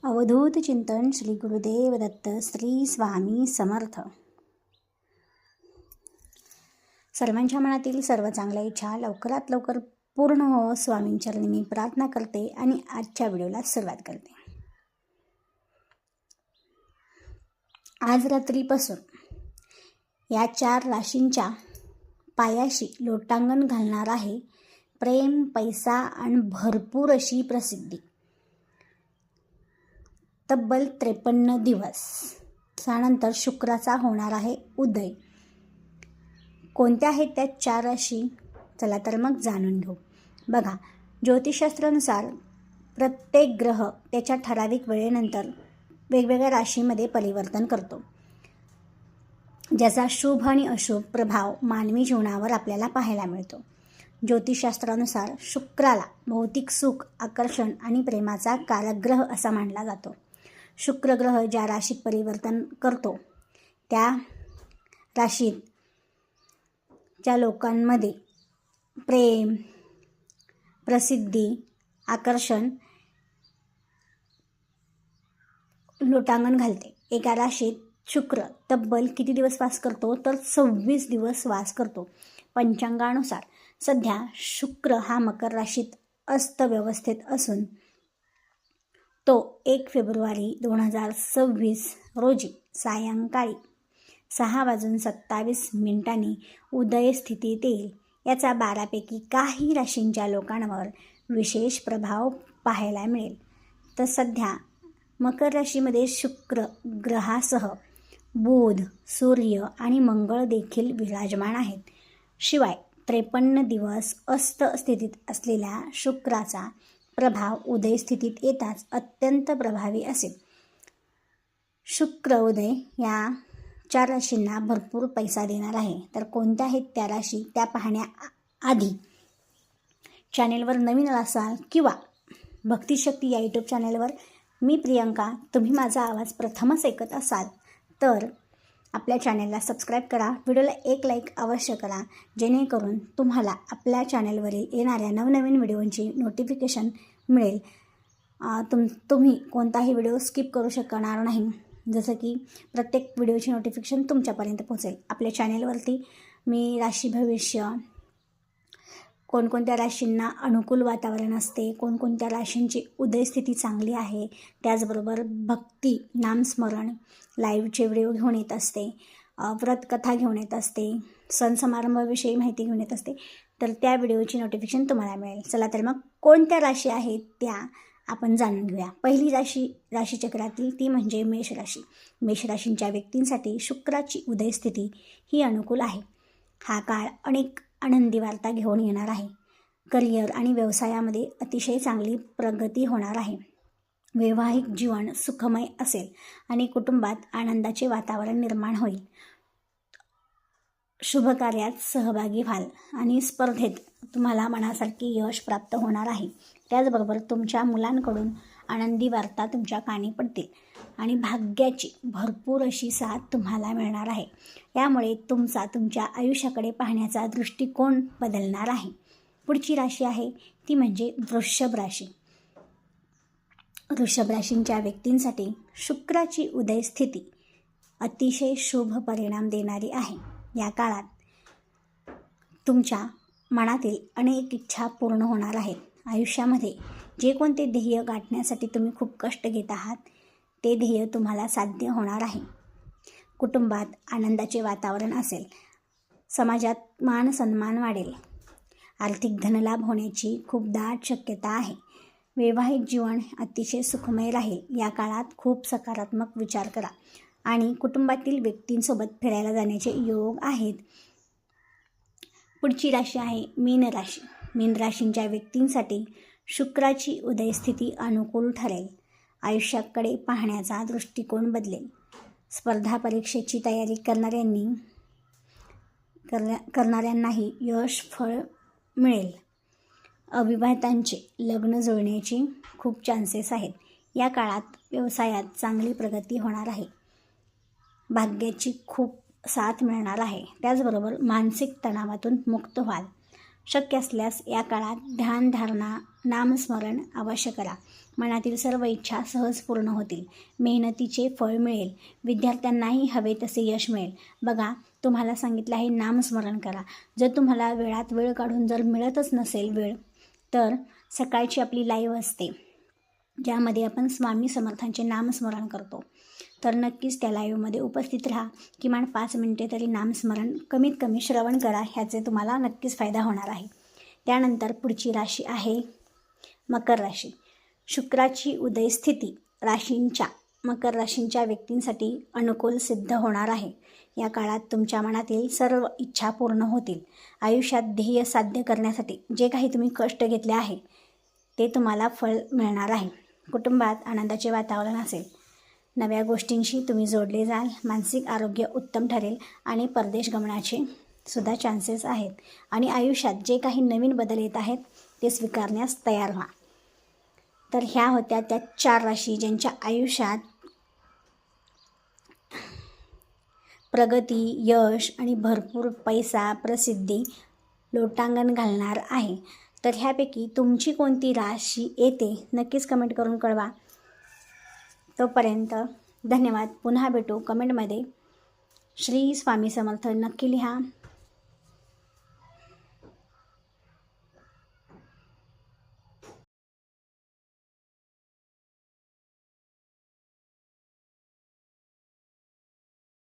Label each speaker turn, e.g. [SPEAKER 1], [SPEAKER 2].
[SPEAKER 1] अवधूत चिंतन श्री गुरुदेव दत्त श्री स्वामी समर्थ. सर्वांच्या मनातील सर्व चांगल्या इच्छा लवकरात लवकर पूर्ण हो स्वामींचरणी मी प्रार्थना करते आणि आजच्या व्हिडिओला सुरुवात करते. आज रात्रीपासून या 4 राशींच्या पायाशी लोटांगण घालणार आहे प्रेम, पैसा आणि भरपूर अशी प्रसिद्धी. तब्बल 53 दिवस त्यानंतर शुक्राचा होणार आहे उदय. कोणत्या आहेत त्या 4 राशी? चला तर मग जाणून घेऊ. बघा, ज्योतिषशास्त्रानुसार प्रत्येक ग्रह त्याच्या ठराविक वेळेनंतर वेगवेगळ्या राशीमध्ये परिवर्तन करतो, ज्याचा शुभ आणि अशुभ प्रभाव मानवी जीवनावर आपल्याला पाहायला मिळतो. ज्योतिषशास्त्रानुसार शुक्राला भौतिक सुख, आकर्षण आणि प्रेमाचा कारकग्रह असा मानला जातो. शुक्र ग्रह ज्या राशीत परिवर्तन करतो त्या राशीत ज्या लोकांमध्ये प्रेम, प्रसिद्धी, आकर्षण लोटांगण घालते. एका राशीत शुक्र तब्बल किती दिवस वास करतो तर 26 दिवस वास करतो. पंचांगानुसार सध्या शुक्र हा मकर राशीत अस्तव्यवस्थेत असून तो 1 फेब्रुवारी 2026 रोजी सायंकाळी 6:27 उदय स्थितीत येईल. याचा 12 पैकी काही राशींच्या लोकांवर विशेष प्रभाव पाहायला मिळेल. तर सध्या मकर राशीमध्ये शुक्र ग्रहासह बुध, सूर्य आणि मंगळ देखील विराजमान आहेत. शिवाय 53 दिवस अस्त स्थितीत असलेल्या शुक्राचा प्रभाव उदय स्थितीत येताच अत्यंत प्रभावी असेल. शुक्र उदय या 4 राशींना भरपूर पैसा देणार आहे. तर कोणत्या आहेत त्या राशी त्या पाहण्याआधी चॅनेलवर नवीन असाल किंवा भक्तिशक्ती या यूट्यूब चॅनेलवर मी प्रियंका तुम्ही माझा आवाज प्रथमच ऐकत असाल तर आपल्या चॅनेलला सबस्क्राईब करा, व्हिडिओला एक लाईक अवश्य करा, जेणेकरून तुम्हाला आपल्या चॅनेलवरील येणाऱ्या नवनवीन व्हिडिओंची नोटिफिकेशन मिळेल. तुम्ही कोणताही व्हिडिओ स्किप करू शकणार नाही, जसं की प्रत्येक व्हिडिओची नोटिफिकेशन तुमच्यापर्यंत पोहोचेल. आपल्या चॅनेलवरती मी राशी भविष्य, कोणकोणत्या राशींना अनुकूल वातावरण असते, कोणकोणत्या राशींची उदयस्थिती चांगली आहे, त्याचबरोबर भक्ती, नामस्मरण, लाईव्हचे व्हिडिओ घेऊन येत असते, व्रतकथा घेऊन येत असते, सण समारंभाविषयी माहिती घेऊन येत असते. तर त्या व्हिडिओची नोटिफिकेशन तुम्हाला मिळेल. चला तर मग कोणत्या राशी आहेत त्या आपण जाणून घेऊया. पहिली राशीचक्रातील ती म्हणजे मेष राशी. मेष राशींच्या व्यक्तींसाठी शुक्राची उदयस्थिती ही अनुकूल आहे. हा काळ अनेक आनंदी वार्ता घेऊन येणार आहे. करिअर आणि व्यवसायामध्ये अतिशय चांगली प्रगती होणार आहे. वैवाहिक जीवन सुखमय असेल आणि कुटुंबात आनंदाचे वातावरण निर्माण होईल. शुभ कार्यात सहभागी व्हाल आणि स्पर्धेत तुम्हाला मनासारखे यश प्राप्त होणार आहे. त्याचबरोबर तुमच्या मुलांकडून आनंदी वार्ता तुमच्या कानी पडतील आणि भाग्याची भरपूर अशी साथ तुम्हाला मिळणार आहे. यामुळे तुमच्या आयुष्याकडे पाहण्याचा दृष्टिकोन बदलणार आहे. पुढची राशी आहे ती म्हणजे वृषभ राशी. वृषभ राशींच्या व्यक्तींसाठी शुक्राची उदय स्थिती अतिशय शुभ परिणाम देणारी आहे. या काळात तुमच्या मनातील अनेक इच्छा पूर्ण होणार आहेत. आयुष्यामध्ये जे कोणते ध्येय गाठण्यासाठी तुम्ही खूप कष्ट घेत आहात ते ध्येय तुम्हाला साध्य होणार आहे. कुटुंबात आनंदाचे वातावरण असेल. समाजात मान सन्मान वाढेल. आर्थिक धनलाभ होण्याची खूप दाट शक्यता आहे. वैवाहिक जीवन अतिशय सुखमय राहील. या काळात खूप सकारात्मक विचार करा आणि कुटुंबातील व्यक्तींसोबत फिरायला जाण्याचे योग आहेत. पुढची राशी आहे मीन राशी. मीन राशींच्या व्यक्तींसाठी शुक्राची उदयस्थिती अनुकूल ठरेल. आयुष्याकडे पाहण्याचा दृष्टिकोन बदलेल. स्पर्धा परीक्षेची तयारी करणाऱ्यांनाही यश फळ मिळेल. अविवाहितांचे लग्न जुळण्याची खूप चान्सेस आहेत. या काळात व्यवसायात चांगली प्रगती होणार आहे. भाग्याची खूप साथ मिळणार आहे. त्याचबरोबर मानसिक तणावातून मुक्त व्हाल. शक्य असल्यास या काळात ध्यानधारणा, नामस्मरण अवश्य करा. मनातील सर्व इच्छा सहज पूर्ण होतील. मेहनतीचे फळ मिळेल. विद्यार्थ्यांनाही हवे तसे यश मिळेल. बघा, तुम्हाला सांगितलं आहे नामस्मरण करा. जर तुम्हाला वेळात वेळ काढून जर मिळतच नसेल वेळ, तर सकाळची आपली लाईव्ह असते ज्यामध्ये आपण स्वामी समर्थांचे नामस्मरण करतो. तर नक्कीच त्या लाईव्हमध्ये उपस्थित राहा. किमान 5 मिनिटे तरी नामस्मरण कमीत कमी श्रवण करा. ह्याचे तुम्हाला नक्कीच फायदा होणार आहे. त्यानंतर पुढची राशी आहे मकर राशी. शुक्राची उदय स्थिती मकर राशींच्या व्यक्तींसाठी अनुकूल सिद्ध होणार आहे. या काळात तुमच्या मनातील सर्व इच्छा पूर्ण होतील. आयुष्यात ध्येय साध्य करण्यासाठी जे काही तुम्ही कष्ट घेतले आहे ते तुम्हाला फळ मिळणार आहे. कुटुंबात आनंदाचे वातावरण असेल. नव्या गोष्टींशी तुम्ही जोडले जाल. मानसिक आरोग्य उत्तम ठरेल आणि परदेश गमनाचे सुद्धा चान्सेस आहेत. आणि आयुष्यात जे काही नवीन बदल येत आहेत ते स्वीकारण्यास तयार व्हा. तर ह्या होत्या त्या 4 राशी ज्यांच्या आयुष्यात प्रगती, यश आणि भरपूर पैसा, प्रसिद्धी लोटांगण घालणार आहे. तर ह्यापैकी तुमची कोणती राशी येते नक्कीच कमेंट करून कळवा. तोपर्यंत धन्यवाद. पुन्हा भेटू कमेंटमध्ये. श्री स्वामी समर्थ नक्की लिहा.